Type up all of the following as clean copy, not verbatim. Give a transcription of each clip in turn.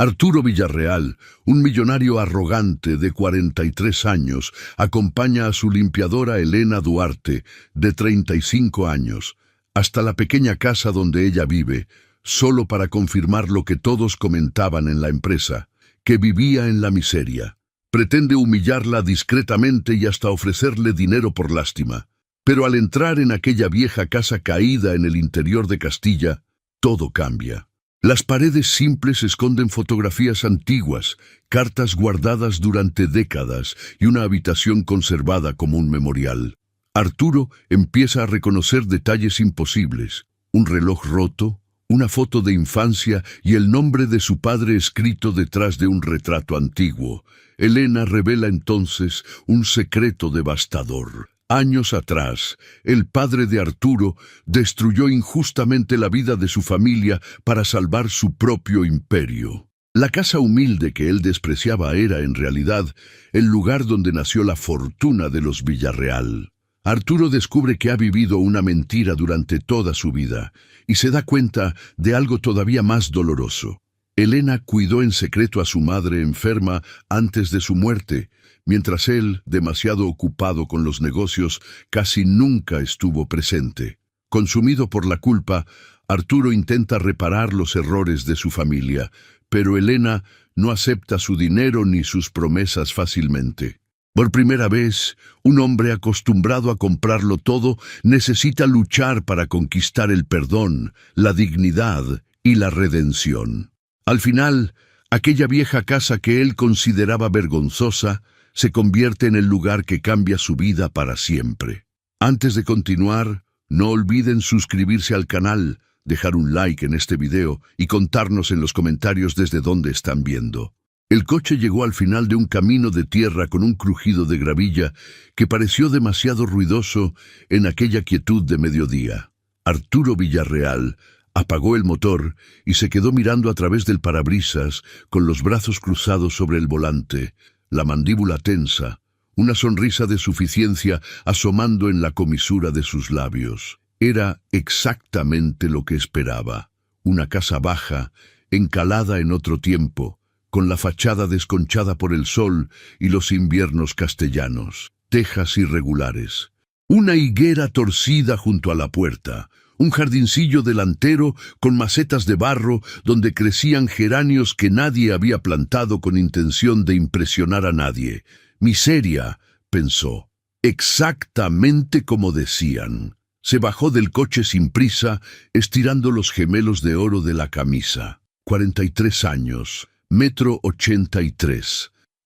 Arturo Villarreal, un millonario arrogante de 43 años, acompaña a su limpiadora Elena Duarte, de 35 años, hasta la pequeña casa donde ella vive, solo para confirmar lo que todos comentaban en la empresa, que vivía en la miseria. Pretende humillarla discretamente y hasta ofrecerle dinero por lástima. Pero al entrar en aquella vieja casa caída en el interior de Castilla, todo cambia. Las paredes simples esconden fotografías antiguas, cartas guardadas durante décadas y una habitación conservada como un memorial. Arturo empieza a reconocer detalles imposibles: un reloj roto, una foto de infancia y el nombre de su padre escrito detrás de un retrato antiguo. Elena revela entonces un secreto devastador. Años atrás, el padre de Arturo destruyó injustamente la vida de su familia para salvar su propio imperio. La casa humilde que él despreciaba era, en realidad, el lugar donde nació la fortuna de los Villarreal. Arturo descubre que ha vivido una mentira durante toda su vida y se da cuenta de algo todavía más doloroso. Elena cuidó en secreto a su madre enferma antes de su muerte, mientras él, demasiado ocupado con los negocios, casi nunca estuvo presente. Consumido por la culpa, Arturo intenta reparar los errores de su familia, pero Elena no acepta su dinero ni sus promesas fácilmente. Por primera vez, un hombre acostumbrado a comprarlo todo necesita luchar para conquistar el perdón, la dignidad y la redención. Al final, aquella vieja casa que él consideraba vergonzosa se convierte en el lugar que cambia su vida para siempre. Antes de continuar, no olviden suscribirse al canal, dejar un like en este video y contarnos en los comentarios desde dónde están viendo. El coche llegó al final de un camino de tierra con un crujido de gravilla que pareció demasiado ruidoso en aquella quietud de mediodía. Arturo Villarreal apagó el motor y se quedó mirando a través del parabrisas con los brazos cruzados sobre el volante, la mandíbula tensa, una sonrisa de suficiencia asomando en la comisura de sus labios. Era exactamente lo que esperaba: una casa baja, encalada en otro tiempo, con la fachada desconchada por el sol y los inviernos castellanos, tejas irregulares, una higuera torcida junto a la puerta, un jardincillo delantero con macetas de barro donde crecían geranios que nadie había plantado con intención de impresionar a nadie. Miseria, pensó, exactamente como decían. Se bajó del coche sin prisa, estirando los gemelos de oro de la camisa. 43 años, 1,83 m,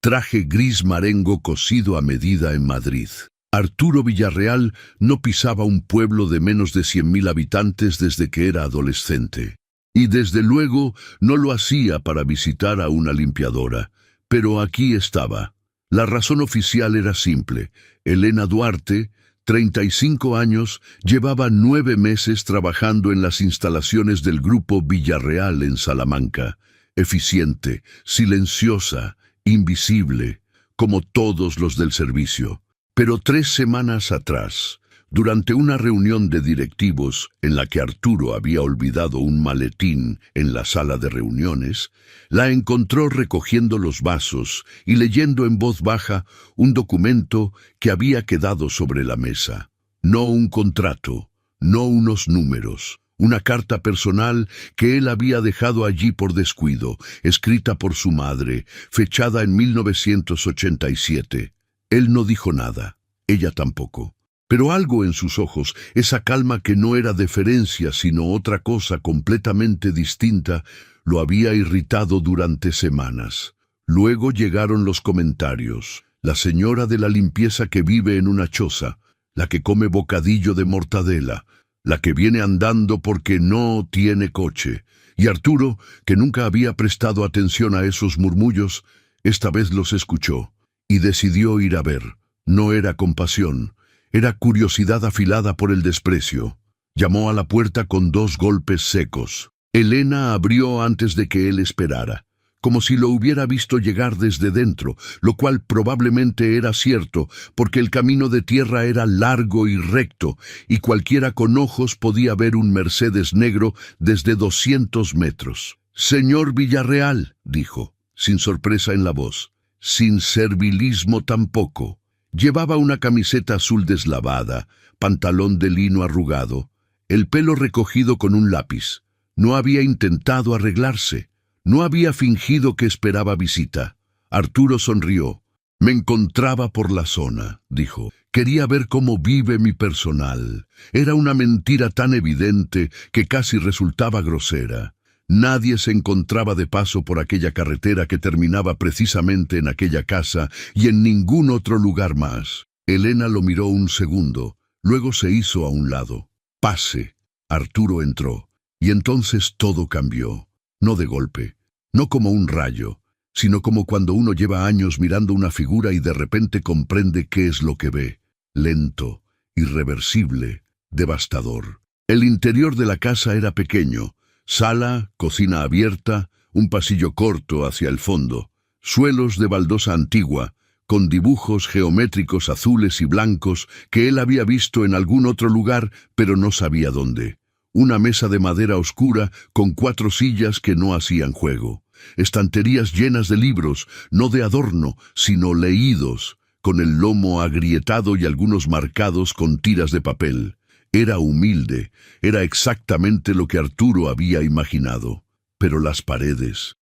traje gris marengo cosido a medida en Madrid. Arturo Villarreal no pisaba un pueblo de menos de 100.000 habitantes desde que era adolescente. Y desde luego no lo hacía para visitar a una limpiadora. Pero aquí estaba. La razón oficial era simple. Elena Duarte, 35 años, llevaba 9 meses trabajando en las instalaciones del Grupo Villarreal en Salamanca. Eficiente, silenciosa, invisible, como todos los del servicio. Pero 3 semanas atrás, durante una reunión de directivos en la que Arturo había olvidado un maletín en la sala de reuniones, la encontró recogiendo los vasos y leyendo en voz baja un documento que había quedado sobre la mesa. No un contrato, no unos números, una carta personal que él había dejado allí por descuido, escrita por su madre, fechada en 1987. Él no dijo nada, ella tampoco. Pero algo en sus ojos, esa calma que no era deferencia sino otra cosa completamente distinta, lo había irritado durante semanas. Luego llegaron los comentarios. La señora de la limpieza que vive en una choza, la que come bocadillo de mortadela, la que viene andando porque no tiene coche. Y Arturo, que nunca había prestado atención a esos murmullos, esta vez los escuchó. Y decidió ir a ver. No era compasión, era curiosidad afilada por el desprecio. Llamó a la puerta con 2 golpes secos. Elena abrió antes de que él esperara, como si lo hubiera visto llegar desde dentro, lo cual probablemente era cierto, porque el camino de tierra era largo y recto, y cualquiera con ojos podía ver un Mercedes negro desde 200 metros. Señor Villarreal, dijo, sin sorpresa en la voz, sin servilismo tampoco. Llevaba una camiseta azul deslavada, pantalón de lino arrugado, el pelo recogido con un lápiz. No había intentado arreglarse, no había fingido que esperaba visita. Arturo sonrió. Me encontraba por la zona, dijo. Quería ver cómo vive mi personal. Era una mentira tan evidente que casi resultaba grosera. Nadie se encontraba de paso por aquella carretera que terminaba precisamente en aquella casa y en ningún otro lugar más. Elena lo miró un segundo, luego se hizo a un lado. Pase. Arturo entró, y entonces todo cambió. No de golpe, no como un rayo, sino como cuando uno lleva años mirando una figura y de repente comprende qué es lo que ve. Lento, irreversible, devastador. El interior de la casa era pequeño. Sala, cocina abierta, un pasillo corto hacia el fondo, suelos de baldosa antigua, con dibujos geométricos azules y blancos que él había visto en algún otro lugar, pero no sabía dónde. Una mesa de madera oscura con 4 sillas que no hacían juego. Estanterías llenas de libros, no de adorno, sino leídos, con el lomo agrietado y algunos marcados con tiras de papel. Era humilde, era exactamente lo que Arturo había imaginado. Pero las paredes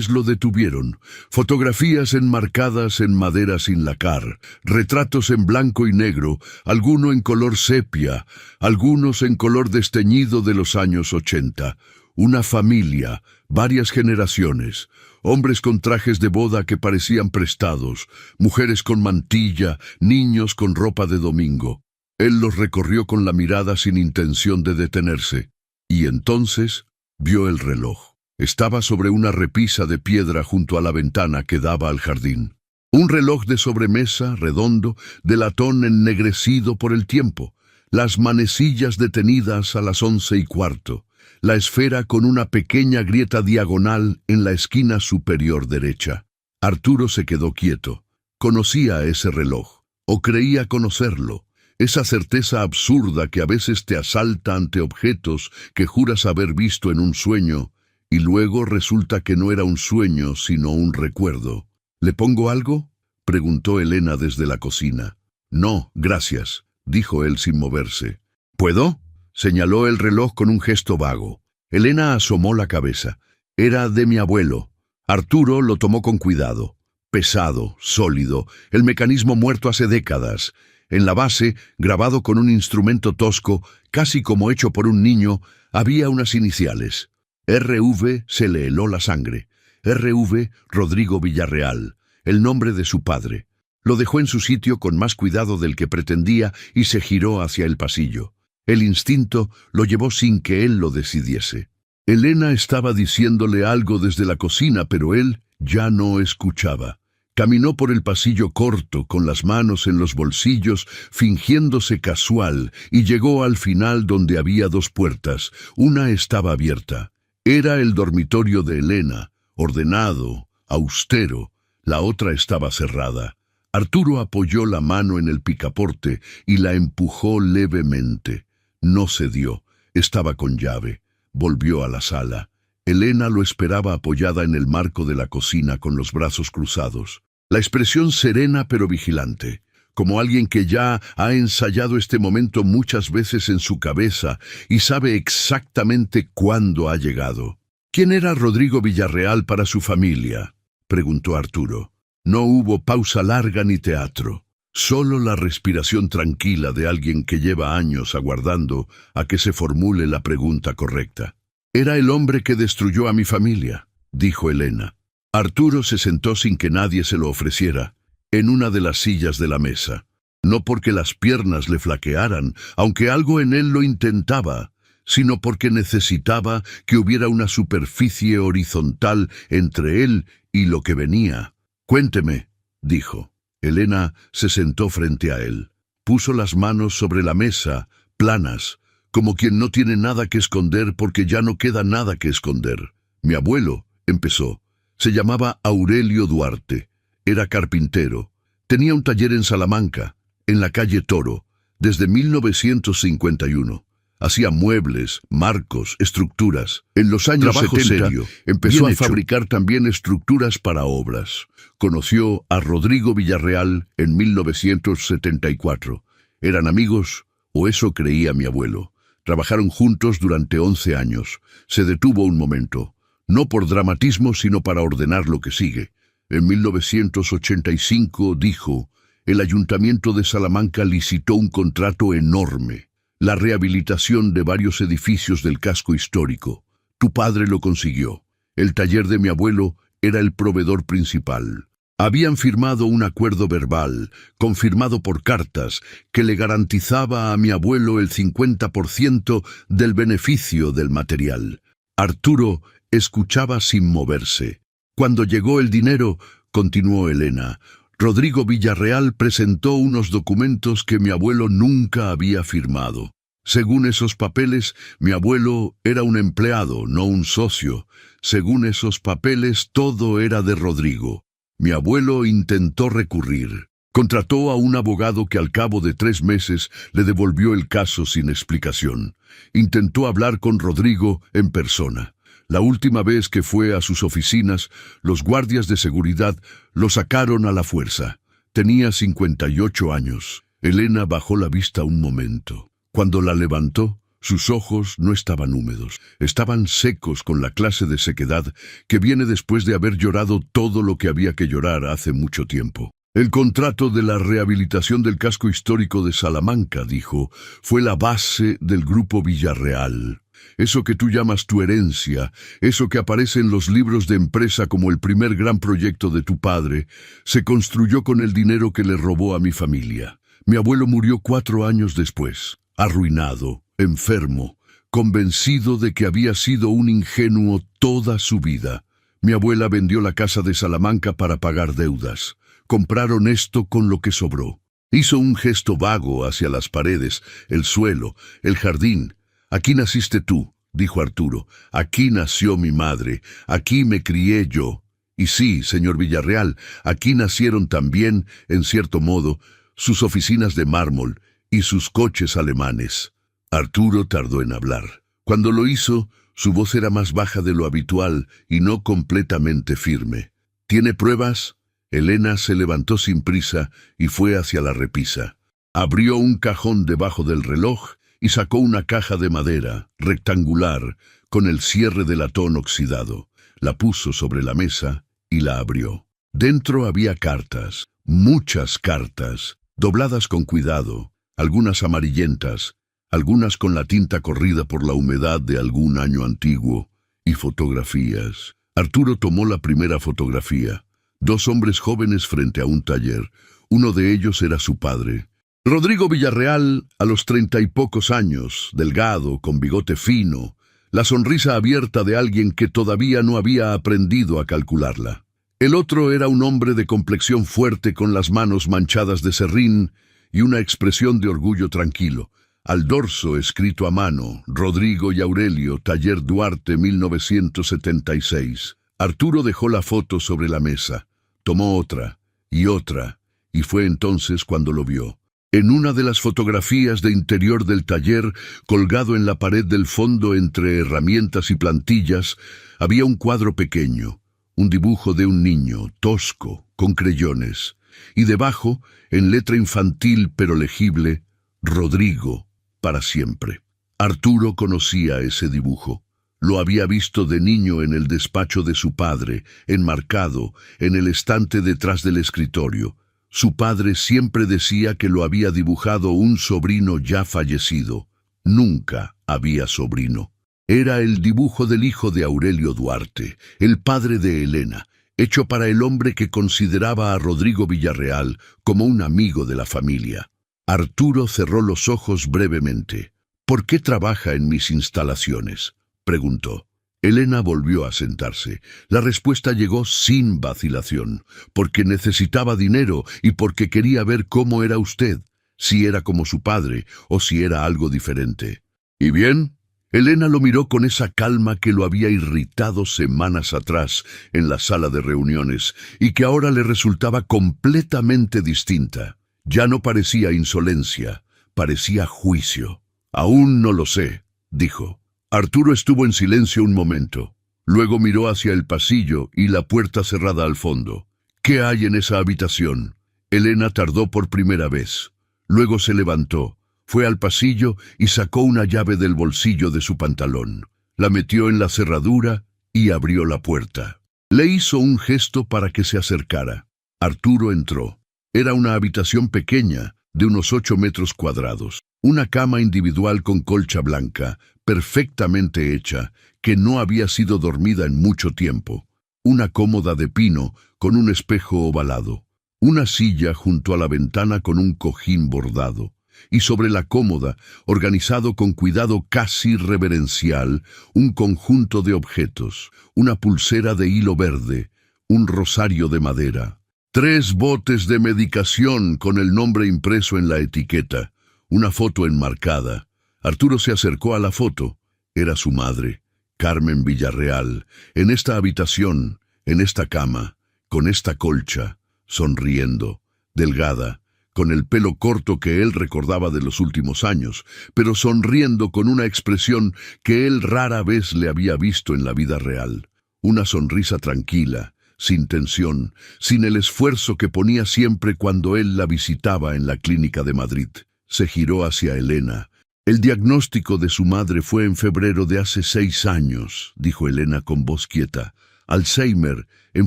lo detuvieron. Fotografías enmarcadas en madera sin lacar, retratos en blanco y negro, alguno en color sepia, algunos en color desteñido de los años 80. Una familia, varias generaciones, hombres con trajes de boda que parecían prestados, mujeres con mantilla, niños con ropa de domingo. Él los recorrió con la mirada sin intención de detenerse, y entonces vio el reloj. Estaba sobre una repisa de piedra junto a la ventana que daba al jardín. Un reloj de sobremesa, redondo, de latón ennegrecido por el tiempo, las manecillas detenidas a las 11:15, la esfera con una pequeña grieta diagonal en la esquina superior derecha. Arturo se quedó quieto. Conocía ese reloj, o creía conocerlo. Esa certeza absurda que a veces te asalta ante objetos que juras haber visto en un sueño, y luego resulta que no era un sueño sino un recuerdo. ¿Le pongo algo?, preguntó Elena desde la cocina. No, gracias, dijo él sin moverse. ¿Puedo?, señaló el reloj con un gesto vago. Elena asomó la cabeza. Era de mi abuelo. Arturo lo tomó con cuidado. Pesado, sólido, el mecanismo muerto hace décadas. En la base, grabado con un instrumento tosco, casi como hecho por un niño, había unas iniciales. RV se le heló la sangre. RV Rodrigo Villarreal, el nombre de su padre. Lo dejó en su sitio con más cuidado del que pretendía y se giró hacia el pasillo. El instinto lo llevó sin que él lo decidiese. Elena estaba diciéndole algo desde la cocina, pero él ya no escuchaba. Caminó por el pasillo corto, con las manos en los bolsillos, fingiéndose casual, y llegó al final donde había 2 puertas. Una estaba abierta. Era el dormitorio de Elena, ordenado, austero. La otra estaba cerrada. Arturo apoyó la mano en el picaporte y la empujó levemente. No cedió. Estaba con llave. Volvió a la sala. Elena lo esperaba apoyada en el marco de la cocina con los brazos cruzados. La expresión serena pero vigilante, como alguien que ya ha ensayado este momento muchas veces en su cabeza y sabe exactamente cuándo ha llegado. ¿Quién era Rodrigo Villarreal para su familia?, preguntó Arturo. No hubo pausa larga ni teatro, solo la respiración tranquila de alguien que lleva años aguardando a que se formule la pregunta correcta. Era el hombre que destruyó a mi familia, dijo Elena. Arturo se sentó sin que nadie se lo ofreciera, en una de las sillas de la mesa. No porque las piernas le flaquearan, aunque algo en él lo intentaba, sino porque necesitaba que hubiera una superficie horizontal entre él y lo que venía. Cuénteme, dijo. Elena se sentó frente a él. Puso las manos sobre la mesa, planas, como quien no tiene nada que esconder porque ya no queda nada que esconder. Mi abuelo, empezó. Se llamaba Aurelio Duarte. Era carpintero. Tenía un taller en Salamanca, en la calle Toro, desde 1951. Hacía muebles, marcos, estructuras. En los años Trabajo 70 serio, empezó bien a hecho. fabricar también estructuras para obras. Conoció a Rodrigo Villarreal en 1974. Eran amigos, o eso creía mi abuelo. Trabajaron juntos durante 11 años. Se detuvo un momento, no por dramatismo, sino para ordenar lo que sigue. En 1985 dijo: el Ayuntamiento de Salamanca licitó un contrato enorme, la rehabilitación de varios edificios del casco histórico. Tu padre lo consiguió. El taller de mi abuelo era el proveedor principal. Habían firmado un acuerdo verbal, confirmado por cartas, que le garantizaba a mi abuelo el 50% del beneficio del material. Arturo escuchaba sin moverse. Cuando llegó el dinero, continuó Elena, Rodrigo Villarreal presentó unos documentos que mi abuelo nunca había firmado. Según esos papeles, mi abuelo era un empleado, no un socio. Según esos papeles, todo era de Rodrigo. Mi abuelo intentó recurrir. Contrató a un abogado que al cabo de 3 meses le devolvió el caso sin explicación. Intentó hablar con Rodrigo en persona. La última vez que fue a sus oficinas, los guardias de seguridad lo sacaron a la fuerza. Tenía 58 años. Elena bajó la vista un momento. Cuando la levantó, sus ojos no estaban húmedos. Estaban secos con la clase de sequedad que viene después de haber llorado todo lo que había que llorar hace mucho tiempo. El contrato de la rehabilitación del casco histórico de Salamanca, dijo, fue la base del Grupo Villarreal. Eso que tú llamas tu herencia, eso que aparece en los libros de empresa como el primer gran proyecto de tu padre, se construyó con el dinero que le robó a mi familia. Mi abuelo murió 4 años después, arruinado, enfermo, convencido de que había sido un ingenuo toda su vida. Mi abuela vendió la casa de Salamanca para pagar deudas. Compraron esto con lo que sobró. Hizo un gesto vago hacia las paredes, el suelo, el jardín. Aquí naciste tú, dijo Arturo. Aquí nació mi madre. Aquí me crié yo. Y sí, señor Villarreal, aquí nacieron también, en cierto modo, sus oficinas de mármol y sus coches alemanes. Arturo tardó en hablar. Cuando lo hizo, su voz era más baja de lo habitual y no completamente firme. ¿Tiene pruebas? Elena se levantó sin prisa y fue hacia la repisa. Abrió un cajón debajo del reloj y sacó una caja de madera, rectangular, con el cierre de latón oxidado. La puso sobre la mesa y la abrió. Dentro había cartas, muchas cartas, dobladas con cuidado, algunas amarillentas, algunas con la tinta corrida por la humedad de algún año antiguo, y fotografías. Arturo tomó la primera fotografía. 2 hombres jóvenes frente a un taller. Uno de ellos era su padre. Rodrigo Villarreal, a los 30 y pocos años, delgado, con bigote fino, la sonrisa abierta de alguien que todavía no había aprendido a calcularla. El otro era un hombre de complexión fuerte con las manos manchadas de serrín y una expresión de orgullo tranquilo. Al dorso, escrito a mano, Rodrigo y Aurelio, Taller Duarte, 1976. Arturo dejó la foto sobre la mesa, tomó otra, y fue entonces cuando lo vio. En una de las fotografías de interior del taller, colgado en la pared del fondo entre herramientas y plantillas, había un cuadro pequeño, un dibujo de un niño, tosco, con creyones, y debajo, en letra infantil pero legible, Rodrigo, para siempre. Arturo conocía ese dibujo. Lo había visto de niño en el despacho de su padre, enmarcado, en el estante detrás del escritorio. Su padre siempre decía que lo había dibujado un sobrino ya fallecido. Nunca había sobrino. Era el dibujo del hijo de Aurelio Duarte, el padre de Elena, hecho para el hombre que consideraba a Rodrigo Villarreal como un amigo de la familia. Arturo cerró los ojos brevemente. ¿Por qué trabaja en mis instalaciones?, preguntó. Elena volvió a sentarse. La respuesta llegó sin vacilación, porque necesitaba dinero y porque quería ver cómo era usted, si era como su padre o si era algo diferente. ¿Y bien? Elena lo miró con esa calma que lo había irritado semanas atrás en la sala de reuniones y que ahora le resultaba completamente distinta. Ya no parecía insolencia, parecía juicio. Aún no lo sé, dijo. Arturo estuvo en silencio un momento. Luego miró hacia el pasillo y la puerta cerrada al fondo. ¿Qué hay en esa habitación? Elena tardó por primera vez. Luego se levantó, fue al pasillo y sacó una llave del bolsillo de su pantalón. La metió en la cerradura y abrió la puerta. Le hizo un gesto para que se acercara. Arturo entró. Era una habitación pequeña, de unos 8 metros cuadrados. Una cama individual con colcha blanca, perfectamente hecha, que no había sido dormida en mucho tiempo. Una cómoda de pino con un espejo ovalado. Una silla junto a la ventana con un cojín bordado. Y sobre la cómoda, organizado con cuidado casi reverencial, un conjunto de objetos. Una pulsera de hilo verde, un rosario de madera. 3 botes de medicación con el nombre impreso en la etiqueta. Una foto enmarcada. Arturo se acercó a la foto. Era su madre, Carmen Villarreal, en esta habitación, en esta cama, con esta colcha, sonriendo, delgada, con el pelo corto que él recordaba de los últimos años, pero sonriendo con una expresión que él rara vez le había visto en la vida real. Una sonrisa tranquila, sin tensión, sin el esfuerzo que ponía siempre cuando él la visitaba en la clínica de Madrid. Se giró hacia Elena. El diagnóstico de su madre fue en febrero de hace 6 años, dijo Elena con voz quieta. Alzheimer, en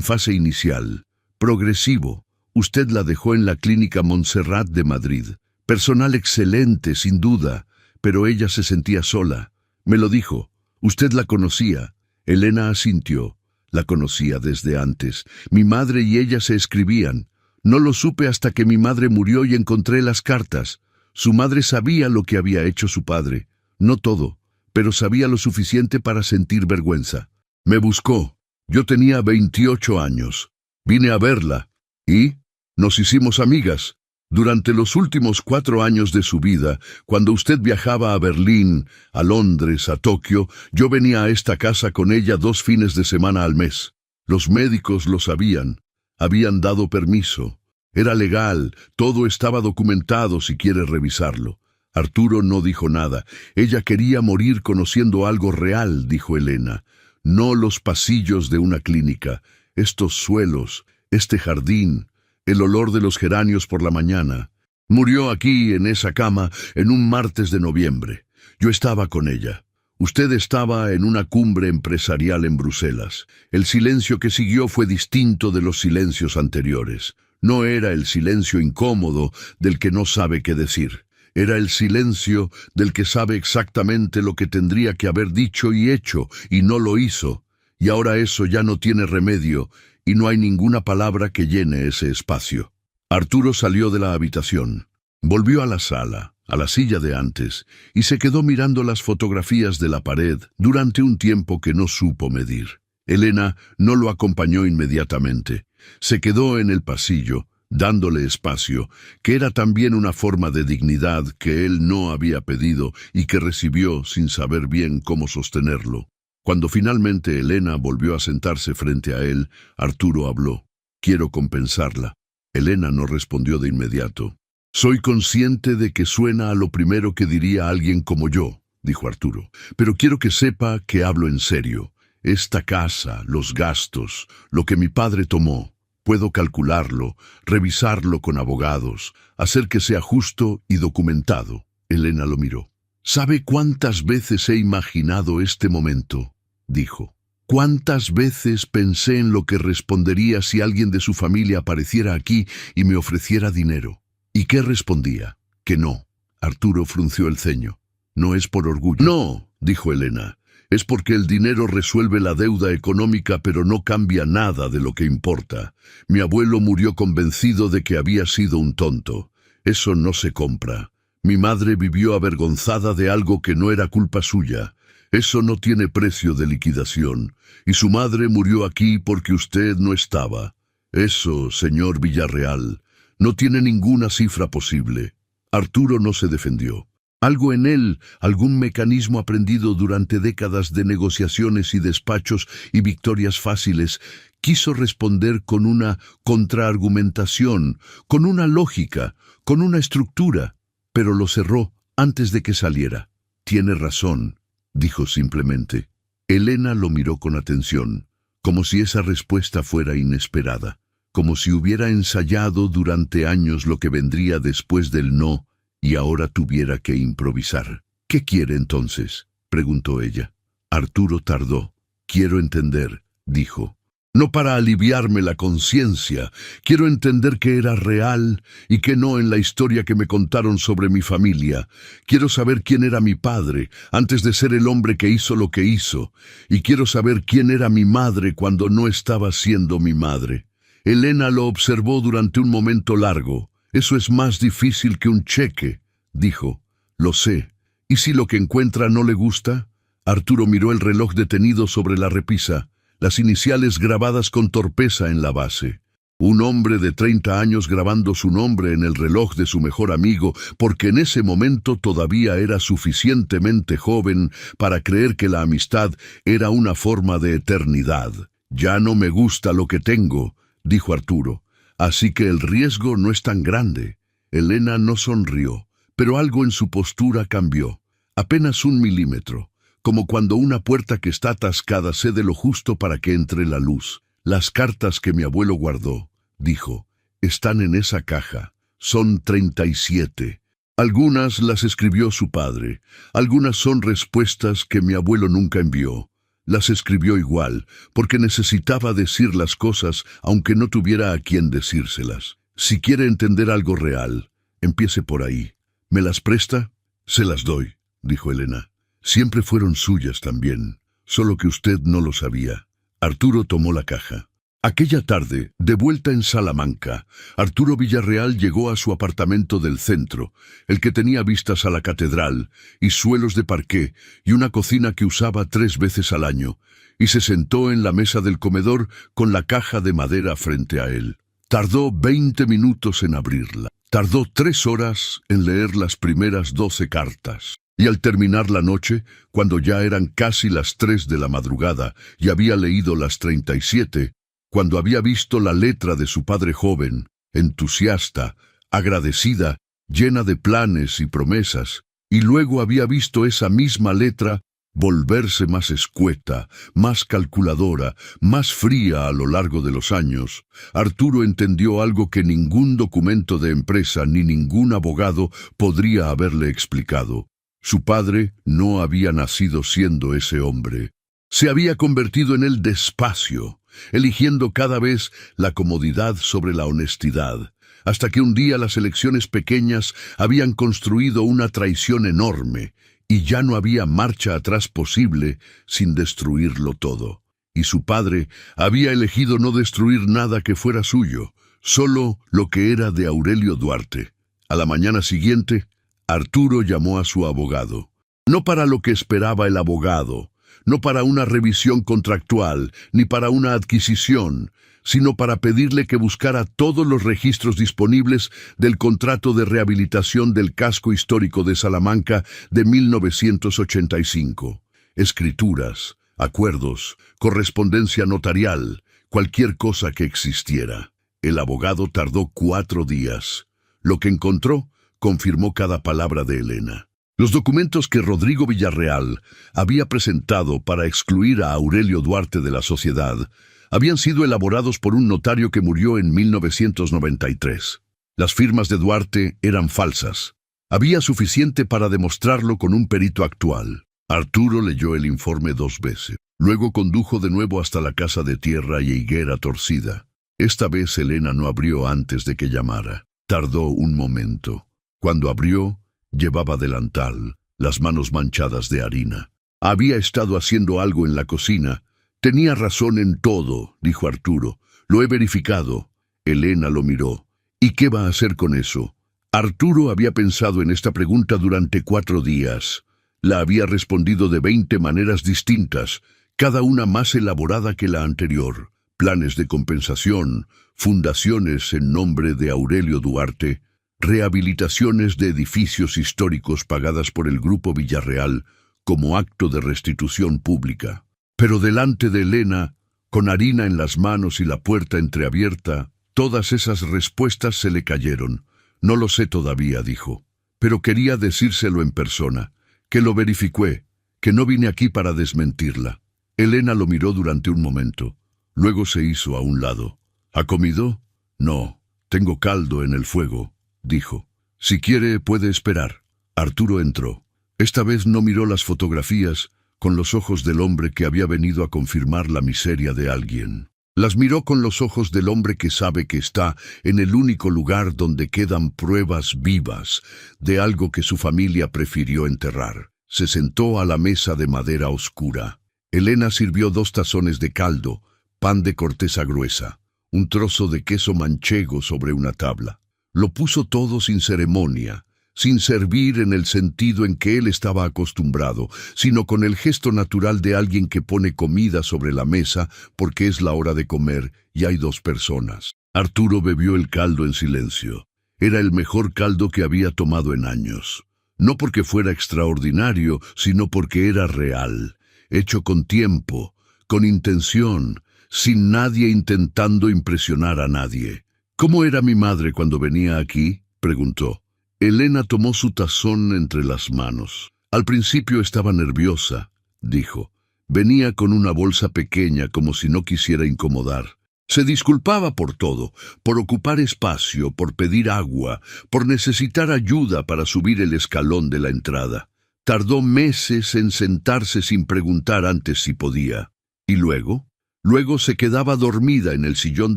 fase inicial. Progresivo. Usted la dejó en la clínica Montserrat de Madrid. Personal excelente, sin duda, pero ella se sentía sola. Me lo dijo. Usted la conocía. Elena asintió. La conocía desde antes. Mi madre y ella se escribían. No lo supe hasta que mi madre murió y encontré las cartas. Su madre sabía lo que había hecho su padre. No todo, pero sabía lo suficiente para sentir vergüenza. Me buscó. Yo tenía 28 años. Vine a verla. Y nos hicimos amigas. Durante los últimos 4 años de su vida, cuando usted viajaba a Berlín, a Londres, a Tokio, yo venía a esta casa con ella 2 fines de semana al mes. Los médicos lo sabían. Habían dado permiso. Era legal, todo estaba documentado si quiere revisarlo. Arturo no dijo nada. Ella quería morir conociendo algo real, dijo Elena. No los pasillos de una clínica, estos suelos, este jardín, el olor de los geranios por la mañana. Murió aquí, en esa cama, en un martes de noviembre. Yo estaba con ella. Usted estaba en una cumbre empresarial en Bruselas. El silencio que siguió fue distinto de los silencios anteriores. No era el silencio incómodo del que no sabe qué decir. Era el silencio del que sabe exactamente lo que tendría que haber dicho y hecho, y no lo hizo. Y ahora eso ya no tiene remedio, y no hay ninguna palabra que llene ese espacio. Arturo salió de la habitación. Volvió a la sala, a la silla de antes, y se quedó mirando las fotografías de la pared durante un tiempo que no supo medir. Elena no lo acompañó inmediatamente. Se quedó en el pasillo, dándole espacio, que era también una forma de dignidad que él no había pedido y que recibió sin saber bien cómo sostenerlo. Cuando finalmente Elena volvió a sentarse frente a él, Arturo habló. Quiero compensarla. Elena no respondió de inmediato. Soy consciente de que suena a lo primero que diría alguien como yo, dijo Arturo, pero quiero que sepa que hablo en serio. Esta casa, los gastos, lo que mi padre tomó, puedo calcularlo, revisarlo con abogados, hacer que sea justo y documentado. Elena lo miró. ¿Sabe cuántas veces he imaginado este momento?, dijo. ¿Cuántas veces pensé en lo que respondería si alguien de su familia apareciera aquí y me ofreciera dinero? ¿Y qué respondía? Que no. Arturo frunció el ceño. No es por orgullo. No, dijo Elena. Es porque el dinero resuelve la deuda económica, pero no cambia nada de lo que importa. Mi abuelo murió convencido de que había sido un tonto. Eso no se compra. Mi madre vivió avergonzada de algo que no era culpa suya. Eso no tiene precio de liquidación. Y su madre murió aquí porque usted no estaba. Eso, señor Villarreal, no tiene ninguna cifra posible. Arturo no se defendió. Algo en él, algún mecanismo aprendido durante décadas de negociaciones y despachos y victorias fáciles, quiso responder con una contraargumentación, con una lógica, con una estructura, pero lo cerró antes de que saliera. Tiene razón, dijo simplemente. Elena lo miró con atención, como si esa respuesta fuera inesperada, como si hubiera ensayado durante años lo que vendría después del no y ahora tuviera que improvisar. ¿Qué quiere entonces?, preguntó ella. Arturo tardó. Quiero entender, dijo. No para aliviarme la conciencia, quiero entender que era real y que no en la historia que me contaron sobre mi familia. Quiero saber quién era mi padre antes de ser el hombre que hizo lo que hizo, y quiero saber quién era mi madre cuando no estaba siendo mi madre. Elena lo observó durante un momento largo. Eso es más difícil que un cheque, dijo. Lo sé. ¿Y si lo que encuentra no le gusta? Arturo miró el reloj detenido sobre la repisa, las iniciales grabadas con torpeza en la base. Un hombre de 30 años grabando su nombre en el reloj de su mejor amigo, porque en ese momento todavía era suficientemente joven para creer que la amistad era una forma de eternidad. Ya no me gusta lo que tengo, dijo Arturo, así que el riesgo no es tan grande. Elena no sonrió, pero algo en su postura cambió, apenas 1 milímetro. Como cuando una puerta que está atascada cede lo justo para que entre la luz. Las cartas que mi abuelo guardó, dijo, están en esa caja. Son 37. Algunas las escribió su padre. Algunas son respuestas que mi abuelo nunca envió. Las escribió igual, porque necesitaba decir las cosas aunque no tuviera a quien decírselas. Si quiere entender algo real, empiece por ahí. ¿Me las presta? Se las doy, dijo Elena. Siempre fueron suyas también, solo que usted no lo sabía. Arturo tomó la caja. Aquella tarde, de vuelta en Salamanca, Arturo Villarreal llegó a su apartamento del centro, el que tenía vistas a la catedral, y suelos de parqué, y una cocina que usaba 3 veces al año, y se sentó en la mesa del comedor con la caja de madera frente a él. Tardó 20 minutos en abrirla. Tardó 3 horas en leer las primeras 12 cartas. Y al terminar la noche, cuando ya eran casi las 3 de la madrugada y había leído las 37, cuando había visto la letra de su padre joven, entusiasta, agradecida, llena de planes y promesas, y luego había visto esa misma letra volverse más escueta, más calculadora, más fría a lo largo de los años, Arturo entendió algo que ningún documento de empresa ni ningún abogado podría haberle explicado. Su padre no había nacido siendo ese hombre. Se había convertido en él despacio, eligiendo cada vez la comodidad sobre la honestidad, hasta que un día las elecciones pequeñas habían construido una traición enorme, y ya no había marcha atrás posible sin destruirlo todo. Y su padre había elegido no destruir nada que fuera suyo, solo lo que era de Aurelio Duarte. A la mañana siguiente, Arturo llamó a su abogado. No para lo que esperaba el abogado, no para una revisión contractual, ni para una adquisición, sino para pedirle que buscara todos los registros disponibles del contrato de rehabilitación del casco histórico de Salamanca de 1985. Escrituras, acuerdos, correspondencia notarial, cualquier cosa que existiera. El abogado tardó 4 días. Lo que encontró confirmó cada palabra de Elena. Los documentos que Rodrigo Villarreal había presentado para excluir a Aurelio Duarte de la sociedad habían sido elaborados por un notario que murió en 1993. Las firmas de Duarte eran falsas. Había suficiente para demostrarlo con un perito actual. Arturo leyó el informe 2 veces. Luego condujo de nuevo hasta la casa de tierra y higuera torcida. Esta vez Elena no abrió antes de que llamara. Tardó un momento. Cuando abrió, llevaba delantal, las manos manchadas de harina. Había estado haciendo algo en la cocina. Tenía razón en todo, dijo Arturo. Lo he verificado. Elena lo miró. ¿Y qué va a hacer con eso? Arturo había pensado en esta pregunta durante 4 días. La había respondido de 20 maneras distintas, cada una más elaborada que la anterior. Planes de compensación, fundaciones en nombre de Aurelio Duarte, rehabilitaciones de edificios históricos pagadas por el Grupo Villarreal como acto de restitución pública. Pero delante de Elena, con harina en las manos y la puerta entreabierta, todas esas respuestas se le cayeron. No lo sé todavía, dijo, pero quería decírselo en persona. que lo verifiqué, que no vine aquí para desmentirla. Elena lo miró durante un momento. Luego se hizo a un lado. ¿Ha comido? No, tengo caldo en el fuego, dijo. Si quiere, puede esperar. Arturo entró. Esta vez no miró las fotografías con los ojos del hombre que había venido a confirmar la miseria de alguien. Las miró con los ojos del hombre que sabe que está en el único lugar donde quedan pruebas vivas de algo que su familia prefirió enterrar. Se sentó a la mesa de madera oscura. Elena sirvió 2 tazones de caldo, pan de corteza gruesa, un trozo de queso manchego sobre una tabla. Lo puso todo sin ceremonia, sin servir en el sentido en que él estaba acostumbrado, sino con el gesto natural de alguien que pone comida sobre la mesa porque es la hora de comer y hay 2 personas. Arturo bebió el caldo en silencio. Era el mejor caldo que había tomado en años. No porque fuera extraordinario, sino porque era real, hecho con tiempo, con intención, sin nadie intentando impresionar a nadie. ¿Cómo era mi madre cuando venía aquí?, preguntó. Elena tomó su tazón entre las manos. Al principio estaba nerviosa, dijo. Venía con una bolsa pequeña como si no quisiera incomodar. Se disculpaba por todo, por ocupar espacio, por pedir agua, por necesitar ayuda para subir el escalón de la entrada. Tardó meses en sentarse sin preguntar antes si podía. ¿Y luego? Luego se quedaba dormida en el sillón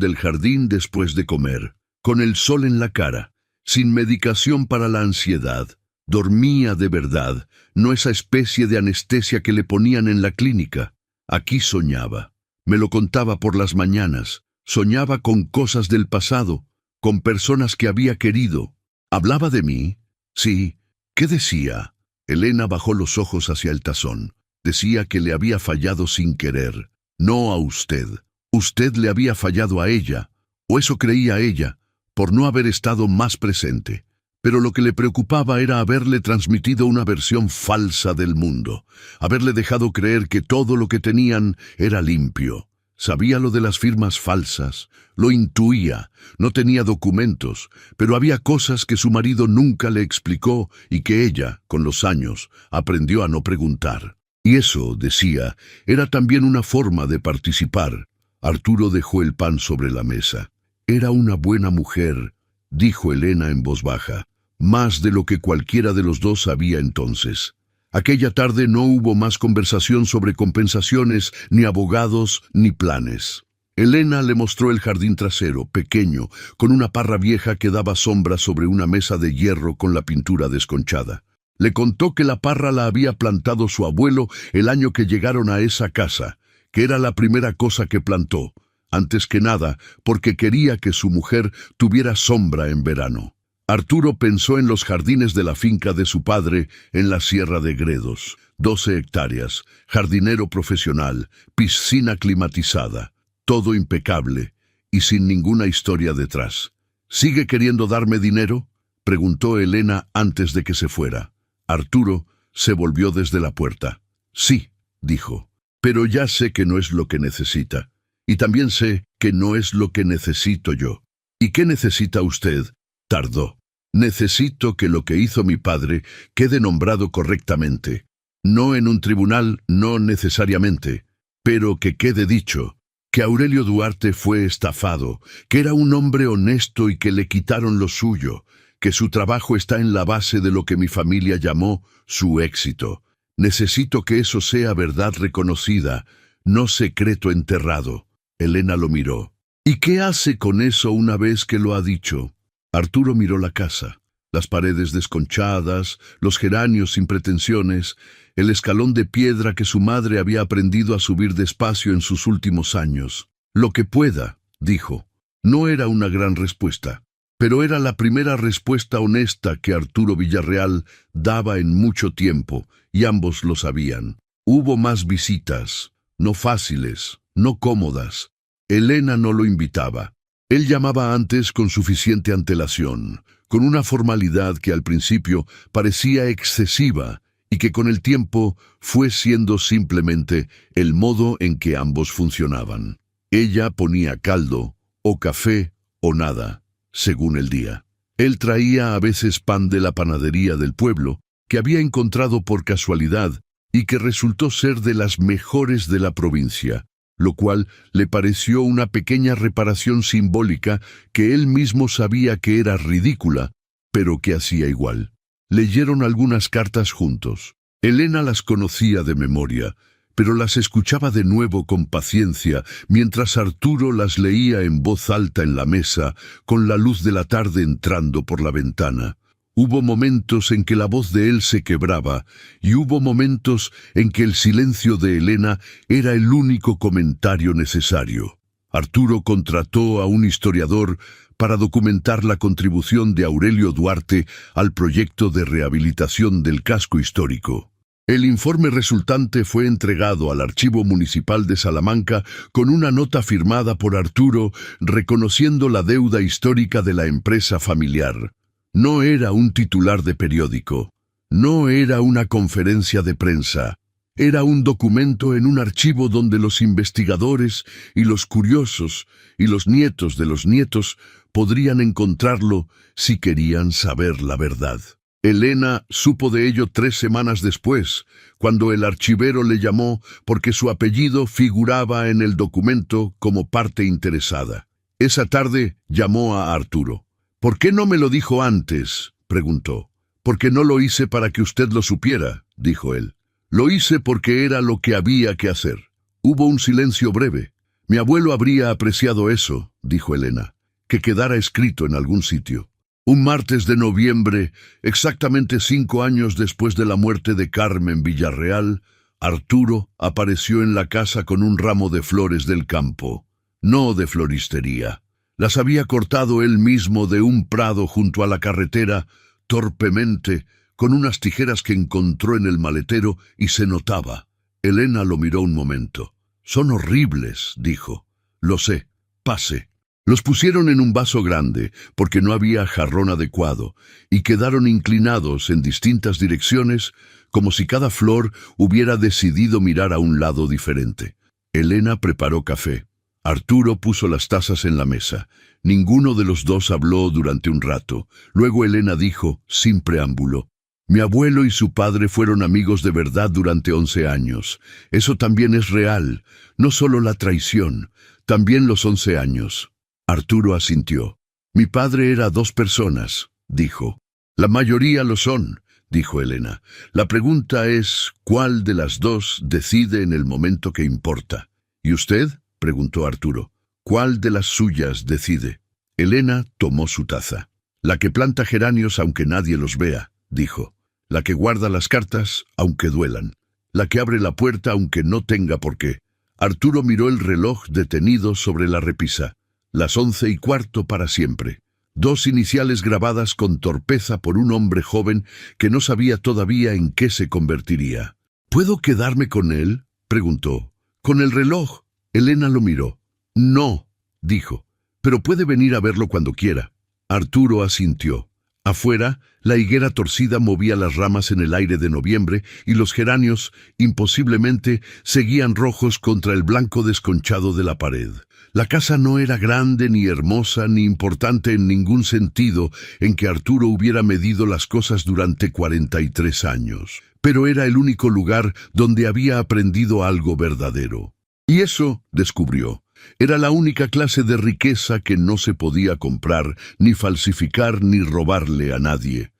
del jardín después de comer, con el sol en la cara. Sin medicación para la ansiedad, dormía de verdad, no esa especie de anestesia que le ponían en la clínica. Aquí soñaba. Me lo contaba por las mañanas. Soñaba con cosas del pasado, con personas que había querido. ¿Hablaba de mí? Sí. ¿Qué decía? Elena bajó los ojos hacia el tazón. Decía que le había fallado sin querer. No a usted. Usted le había fallado a ella, o eso creía ella, por no haber estado más presente. Pero lo que le preocupaba era haberle transmitido una versión falsa del mundo, haberle dejado creer que todo lo que tenían era limpio. Sabía lo de las firmas falsas, lo intuía, no tenía documentos, pero había cosas que su marido nunca le explicó y que ella, con los años, aprendió a no preguntar. Y eso, decía, era también una forma de participar. Arturo dejó el pan sobre la mesa. Era una buena mujer, dijo Elena en voz baja, más de lo que cualquiera de los 2 sabía entonces. Aquella tarde no hubo más conversación sobre compensaciones, ni abogados, ni planes. Elena le mostró el jardín trasero, pequeño, con una parra vieja que daba sombra sobre una mesa de hierro con la pintura desconchada. Le contó que la parra la había plantado su abuelo el año que llegaron a esa casa, que era la primera cosa que plantó, antes que nada porque quería que su mujer tuviera sombra en verano. Arturo pensó en los jardines de la finca de su padre en la Sierra de Gredos. 12 hectáreas, jardinero profesional, piscina climatizada, todo impecable y sin ninguna historia detrás. ¿Sigue queriendo darme dinero?, preguntó Elena antes de que se fuera. Arturo se volvió desde la puerta. Sí, dijo, pero ya sé que no es lo que necesita. Y también sé que no es lo que necesito yo. ¿Y qué necesita usted?, tardó. Necesito que lo que hizo mi padre quede nombrado correctamente. No en un tribunal, no necesariamente, pero que quede dicho que Aurelio Duarte fue estafado, que era un hombre honesto y que le quitaron lo suyo, que su trabajo está en la base de lo que mi familia llamó su éxito. Necesito que eso sea verdad reconocida, no secreto enterrado. Elena lo miró. ¿Y qué hace con eso una vez que lo ha dicho? Arturo miró la casa, las paredes desconchadas, los geranios sin pretensiones, el escalón de piedra que su madre había aprendido a subir despacio en sus últimos años. Lo que pueda, dijo. No era una gran respuesta, pero era la primera respuesta honesta que Arturo Villarreal daba en mucho tiempo, y ambos lo sabían. Hubo más visitas, no fáciles, no cómodas. Elena no lo invitaba. Él llamaba antes con suficiente antelación, con una formalidad que al principio parecía excesiva y que con el tiempo fue siendo simplemente el modo en que ambos funcionaban. Ella ponía caldo, o café, o nada, según el día. Él traía a veces pan de la panadería del pueblo, que había encontrado por casualidad y que resultó ser de las mejores de la provincia, lo cual le pareció una pequeña reparación simbólica que él mismo sabía que era ridícula, pero que hacía igual. Leyeron algunas cartas juntos. Elena las conocía de memoria, pero las escuchaba de nuevo con paciencia, mientras Arturo las leía en voz alta en la mesa, con la luz de la tarde entrando por la ventana. Hubo momentos en que la voz de él se quebraba, y hubo momentos en que el silencio de Elena era el único comentario necesario. Arturo contrató a un historiador para documentar la contribución de Aurelio Duarte al proyecto de rehabilitación del casco histórico. El informe resultante fue entregado al Archivo Municipal de Salamanca con una nota firmada por Arturo reconociendo la deuda histórica de la empresa familiar. No era un titular de periódico, no era una conferencia de prensa, era un documento en un archivo donde los investigadores y los curiosos y los nietos de los nietos podrían encontrarlo si querían saber la verdad. Elena supo de ello 3 semanas después, cuando el archivero le llamó porque su apellido figuraba en el documento como parte interesada. Esa tarde llamó a Arturo. «¿Por qué no me lo dijo antes?», preguntó. «Porque no lo hice para que usted lo supiera», dijo él. «Lo hice porque era lo que había que hacer». Hubo un silencio breve. «Mi abuelo habría apreciado eso», dijo Elena, «que quedara escrito en algún sitio». Un martes de noviembre, exactamente 5 años después de la muerte de Carmen Villarreal, Arturo apareció en la casa con un ramo de flores del campo, no de floristería. Las había cortado él mismo de un prado junto a la carretera, torpemente, con unas tijeras que encontró en el maletero y se notaba. Elena lo miró un momento. «Son horribles», dijo. «Lo sé. Pase». Los pusieron en un vaso grande, porque no había jarrón adecuado, y quedaron inclinados en distintas direcciones, como si cada flor hubiera decidido mirar a un lado diferente. Elena preparó café. Arturo puso las tazas en la mesa. Ninguno de los dos habló durante un rato. Luego Elena dijo, sin preámbulo, «Mi abuelo y su padre fueron amigos de verdad durante 11 años. Eso también es real, no solo la traición, también los 11 años». Arturo asintió. «Mi padre era 2 personas», dijo. «La mayoría lo son», dijo Elena. «La pregunta es, ¿cuál de las 2 decide en el momento que importa?» «¿Y usted?», preguntó Arturo. «¿Cuál de las suyas decide?» Elena tomó su taza. «La que planta geranios aunque nadie los vea», dijo. «La que guarda las cartas aunque duelan. La que abre la puerta aunque no tenga por qué». Arturo miró el reloj detenido sobre la repisa. Las 11:15 para siempre. 2 iniciales grabadas con torpeza por un hombre joven que no sabía todavía en qué se convertiría. «¿Puedo quedarme con él?», preguntó. «¿Con el reloj?». Elena lo miró. «No», dijo, «pero puede venir a verlo cuando quiera». Arturo asintió. Afuera, la higuera torcida movía las ramas en el aire de noviembre y los geranios, imposiblemente, seguían rojos contra el blanco desconchado de la pared. La casa no era grande, ni hermosa, ni importante en ningún sentido en que Arturo hubiera medido las cosas durante 43 años, pero era el único lugar donde había aprendido algo verdadero. Y eso, descubrió, era la única clase de riqueza que no se podía comprar, ni falsificar, ni robarle a nadie.